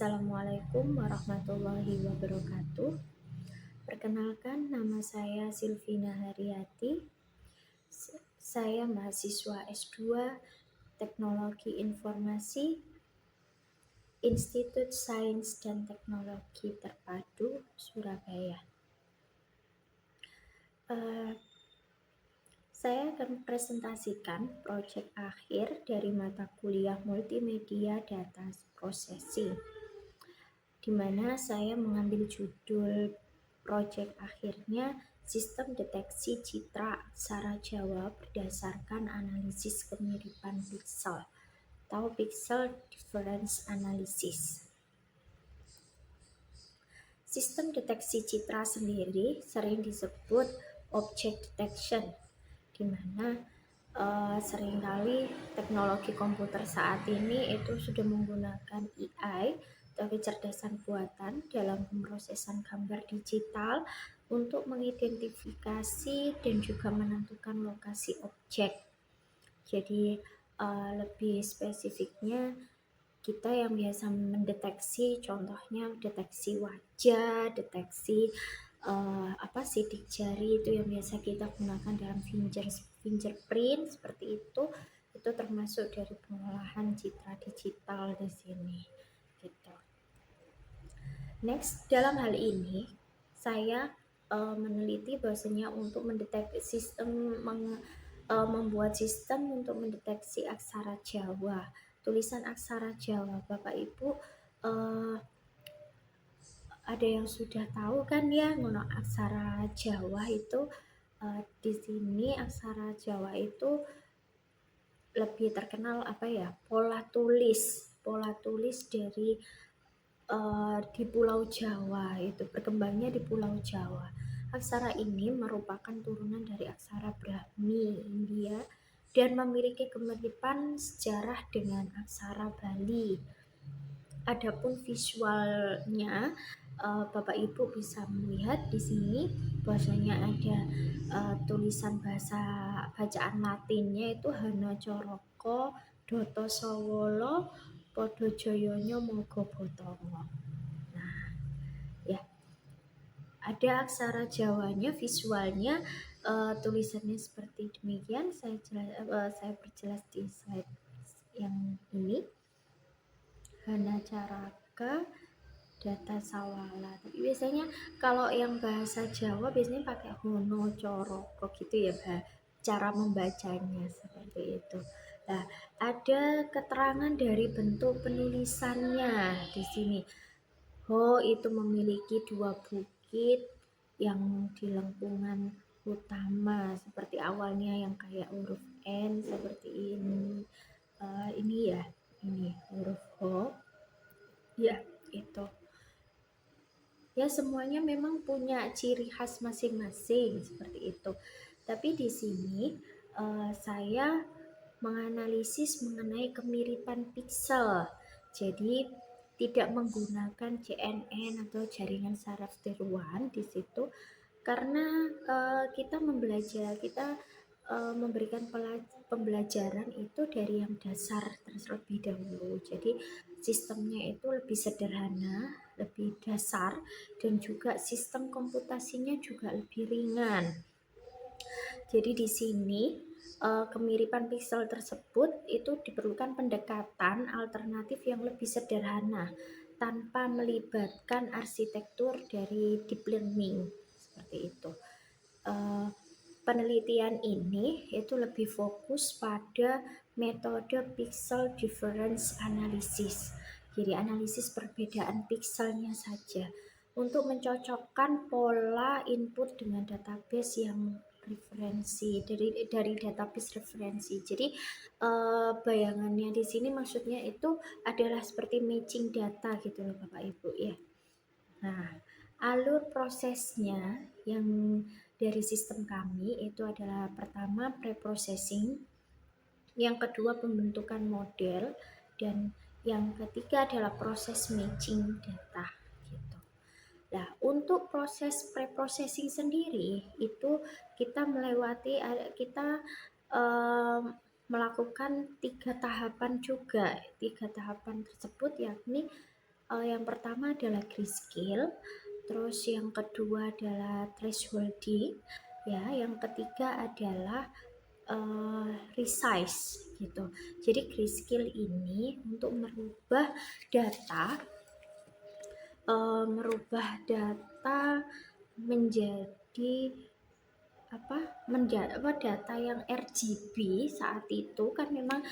Assalamualaikum warahmatullahi wabarakatuh. Perkenalkan, nama saya Silvina Haryati. Saya mahasiswa S2 Teknologi Informasi Institut Sains dan Teknologi Terpadu Surabaya. Saya akan presentasikan proyek akhir dari mata kuliah Multimedia Data Processing, di mana saya mengambil judul proyek akhirnya Sistem Deteksi Citra Aksara Jawa berdasarkan analisis kemiripan piksel atau Pixel Difference Analysis. Sistem deteksi citra sendiri sering disebut object detection, di mana seringkali teknologi komputer saat ini itu sudah menggunakan AI atau kecerdasan buatan dalam pemrosesan gambar digital untuk mengidentifikasi dan juga menentukan lokasi objek. Jadi lebih spesifiknya kita yang biasa mendeteksi, contohnya deteksi wajah, deteksi sidik jari itu yang biasa kita gunakan dalam fingerprint seperti itu termasuk dari pengolahan citra digital di sini. Gitu. Next, dalam hal ini saya meneliti bahwasanya untuk mendeteksi membuat sistem untuk mendeteksi aksara Jawa, tulisan aksara Jawa. Bapak Ibu ada yang sudah tahu kan ya, ngono aksara Jawa itu di sini aksara Jawa itu lebih terkenal pola tulis dari di Pulau Jawa, itu berkembangnya di Pulau Jawa. Aksara ini merupakan turunan dari aksara Brahmi India dan memiliki kemiripan sejarah dengan aksara Bali. Adapun visualnya, Bapak Ibu bisa melihat di sini bahwasanya ada tulisan bahasa bacaan Latinnya itu Hana Coroko Doto Sawolo Podo Joyonya Mogo Botongo. Nah, ya, ada aksara Jawanya, visualnya, tulisannya seperti demikian. Saya perjelas di slide yang ini. Hana Caraka Data Sawala. Tapi biasanya kalau yang bahasa Jawa biasanya pakai Hono Coroko gitu ya, cara membacanya seperti itu. Nah, ada keterangan dari bentuk penulisannya di sini. Ho itu memiliki dua bukit yang di lengkungan utama, seperti awalnya yang kayak huruf N seperti ini. Ini ya, ini huruf Ho. Ya, itu. Ya, semuanya memang punya ciri khas masing-masing seperti itu. Tapi di sini saya menganalisis mengenai kemiripan piksel. Jadi tidak menggunakan CNN atau jaringan saraf tiruan di situ, karena kita memberikan pembelajaran itu dari yang dasar terlebih dahulu. Jadi sistemnya itu lebih sederhana, lebih dasar, dan juga sistem komputasinya juga lebih ringan. Jadi di sini kemiripan piksel tersebut itu diperlukan pendekatan alternatif yang lebih sederhana tanpa melibatkan arsitektur dari deep learning seperti itu. Penelitian ini itu lebih fokus pada metode pixel difference analysis. Jadi analisis perbedaan pikselnya saja untuk mencocokkan pola input dengan database yang referensi dari database referensi. Jadi bayangannya di sini maksudnya itu adalah seperti matching data gitu loh Bapak Ibu ya. Nah, alur prosesnya yang dari sistem kami itu adalah pertama preprocessing, yang kedua pembentukan model, dan yang ketiga adalah proses matching data gitu. Nah, untuk proses preprocessing sendiri itu kita melakukan 3 tahapan juga. 3 tahapan tersebut yakni Yang pertama adalah grayscale, terus yang kedua adalah thresholding, ya, yang ketiga adalah resize gitu. Jadi grayscale ini untuk merubah data menjadi data yang RGB. Saat itu kan memang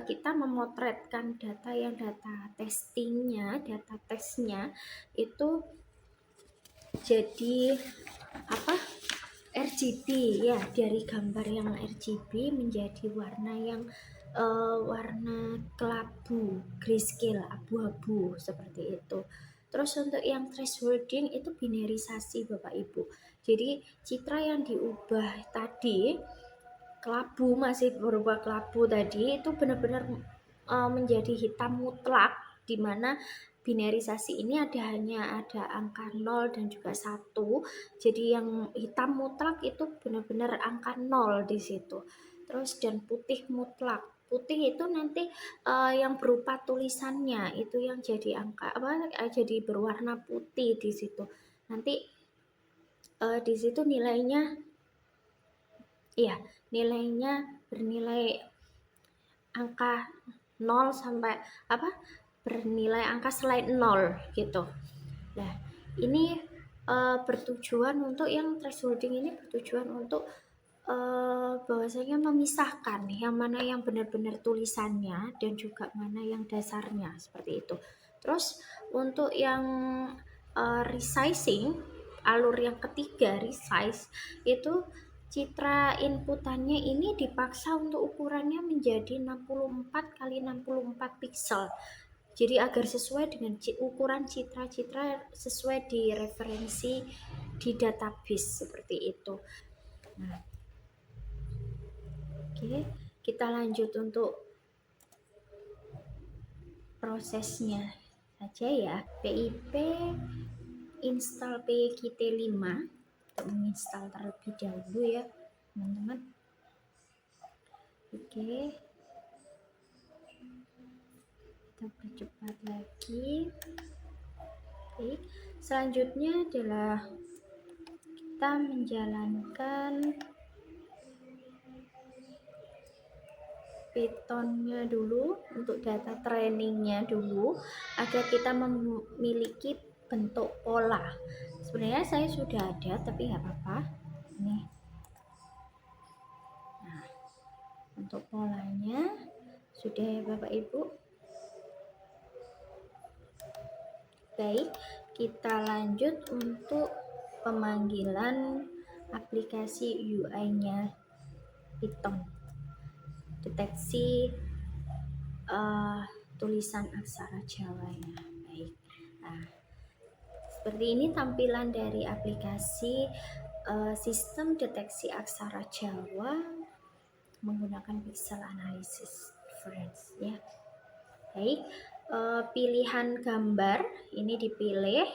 kita memotretkan data testingnya, data tesnya itu jadi RGB ya, dari gambar yang RGB menjadi warna yang warna kelabu, grayscale, abu-abu seperti itu. Terus untuk yang thresholding itu binarisasi Bapak Ibu. Jadi citra yang diubah tadi kelabu, masih berubah kelabu tadi itu benar-benar menjadi hitam mutlak, di mana binarisasi ini hanya ada angka 0 dan juga 1. Jadi yang hitam mutlak itu benar-benar angka 0 di situ. Terus dan putih mutlak. Putih itu nanti yang berupa tulisannya itu yang jadi jadi berwarna putih di situ. Nanti di situ nilainya bernilai angka 0 sampai bernilai angka selain 0 gitu. Nah, ini bertujuan untuk yang thresholding ini bertujuan untuk bahwasanya memisahkan yang mana yang benar-benar tulisannya dan juga mana yang dasarnya, seperti itu. Terus untuk yang resizing, alur yang ketiga resize, itu citra inputannya ini dipaksa untuk ukurannya menjadi 64 kali 64 pixel. Jadi agar sesuai dengan ukuran citra-citra sesuai di referensi di database seperti itu. Nah, oke, kita lanjut untuk prosesnya saja ya. PIP install PGT5 untuk menginstal terlebih dahulu ya teman-teman. Oke, kita percepat lagi. Oke, selanjutnya adalah kita menjalankan Python-nya dulu untuk data trainingnya dulu agar kita memiliki bentuk pola. Sebenarnya saya sudah ada tapi nggak apa-apa. Nih. Nah, untuk polanya sudah ya Bapak Ibu. Baik, kita lanjut untuk pemanggilan aplikasi UI-nya Python. Deteksi tulisan aksara Jawa-nya. Baik. Nah, seperti ini tampilan dari aplikasi sistem deteksi aksara Jawa menggunakan pixel analysis reference ya. Baik, pilihan gambar ini dipilih.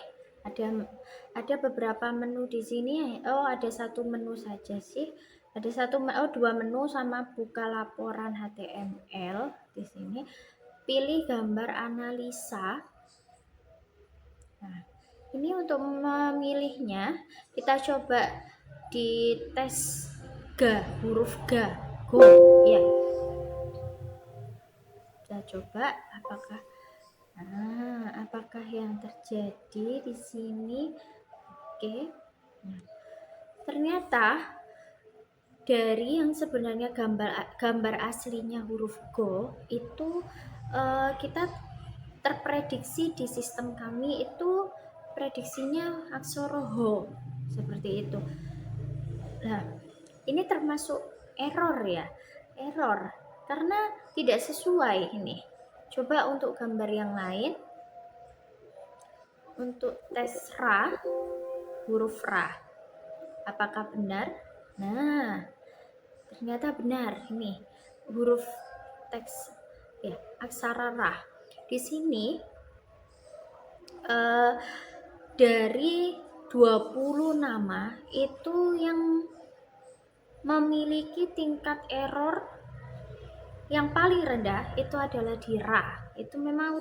Ada beberapa menu di sini. Ada satu menu saja sih. Ada dua menu sama buka laporan HTML di sini. Pilih gambar analisa. Nah, ini untuk memilihnya kita coba di tes huruf G, go ya. Kita coba apakah yang terjadi di sini. Oke. Nah, ternyata dari yang sebenarnya gambar aslinya huruf Go itu kita terprediksi di sistem kami itu prediksinya aksara Ho seperti itu. Nah, ini termasuk error ya, error karena tidak sesuai ini. Coba untuk gambar yang lain, untuk tes ra, huruf ra, apakah benar? Nah, ternyata benar ini huruf teks ya, aksara ra. Di sini dari 20 nama itu yang memiliki tingkat error yang paling rendah itu adalah di ra. itu memang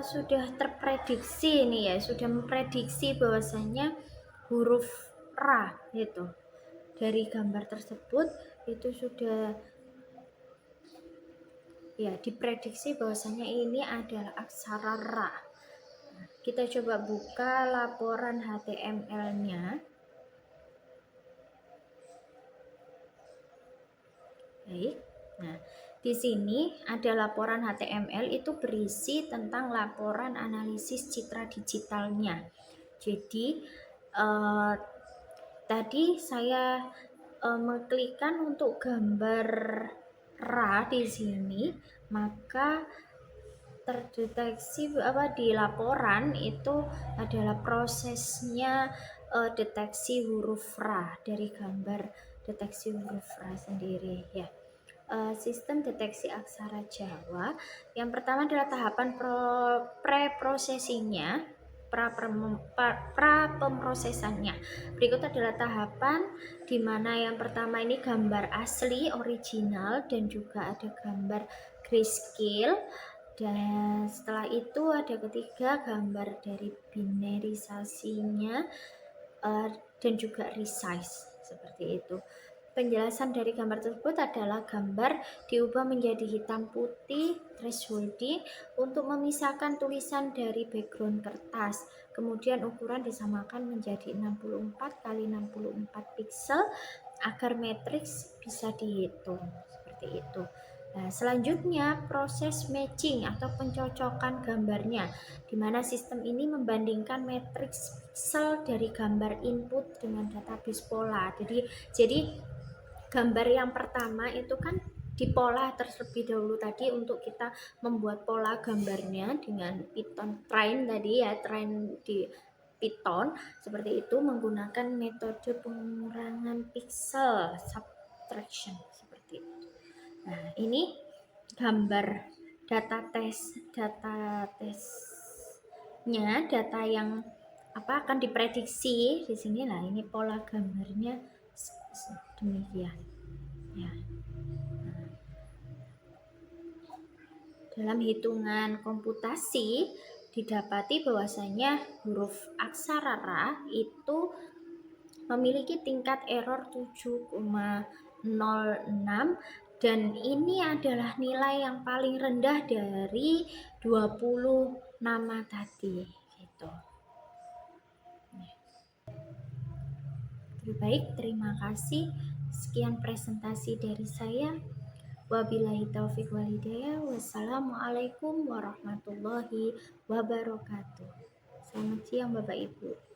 sudah terprediksi nih ya, sudah memprediksi bahwasanya huruf ra itu dari gambar tersebut itu sudah ya diprediksi bahwasanya ini adalah aksara ra. Kita coba buka laporan HTML-nya. Baik. Nah, di sini ada laporan HTML, itu berisi tentang laporan analisis citra digitalnya. Jadi tadi saya mengklikkan untuk gambar ra di sini, maka terdeteksi di laporan itu adalah prosesnya deteksi huruf ra dari gambar deteksi huruf ra sendiri ya. Sistem deteksi aksara Jawa yang pertama adalah tahapan pre-processingnya, pra pemrosesannya. Berikut adalah tahapan di mana yang pertama ini gambar asli original dan juga ada gambar grayscale, dan setelah itu ada ketiga gambar dari binarisasinya dan juga resize seperti itu. Penjelasan dari gambar tersebut adalah gambar diubah menjadi hitam putih thresholding untuk memisahkan tulisan dari background kertas. Kemudian ukuran disamakan menjadi 64 kali 64 pixel agar matriks bisa dihitung seperti itu. Nah, selanjutnya proses matching atau pencocokan gambarnya, di mana sistem ini membandingkan matriks pixel dari gambar input dengan database pola. Jadi gambar yang pertama itu kan dipola terlebih dahulu tadi untuk kita membuat pola gambarnya dengan Python train tadi ya, train di Python seperti itu menggunakan metode pengurangan pixel subtraction seperti itu. Nah, ini gambar data tesnya, data yang akan diprediksi di sini. Nah, ini pola gambarnya demikian ya. Dalam hitungan komputasi didapati bahwasanya huruf aksara ra itu memiliki tingkat error 7,06 dan ini adalah nilai yang paling rendah dari 20 nama tadi gitu. Baik, terima kasih. Sekian presentasi dari saya. Wabillahi taufiq walhidayah. Wassalamualaikum warahmatullahi wabarakatuh. Selamat siang Bapak Ibu.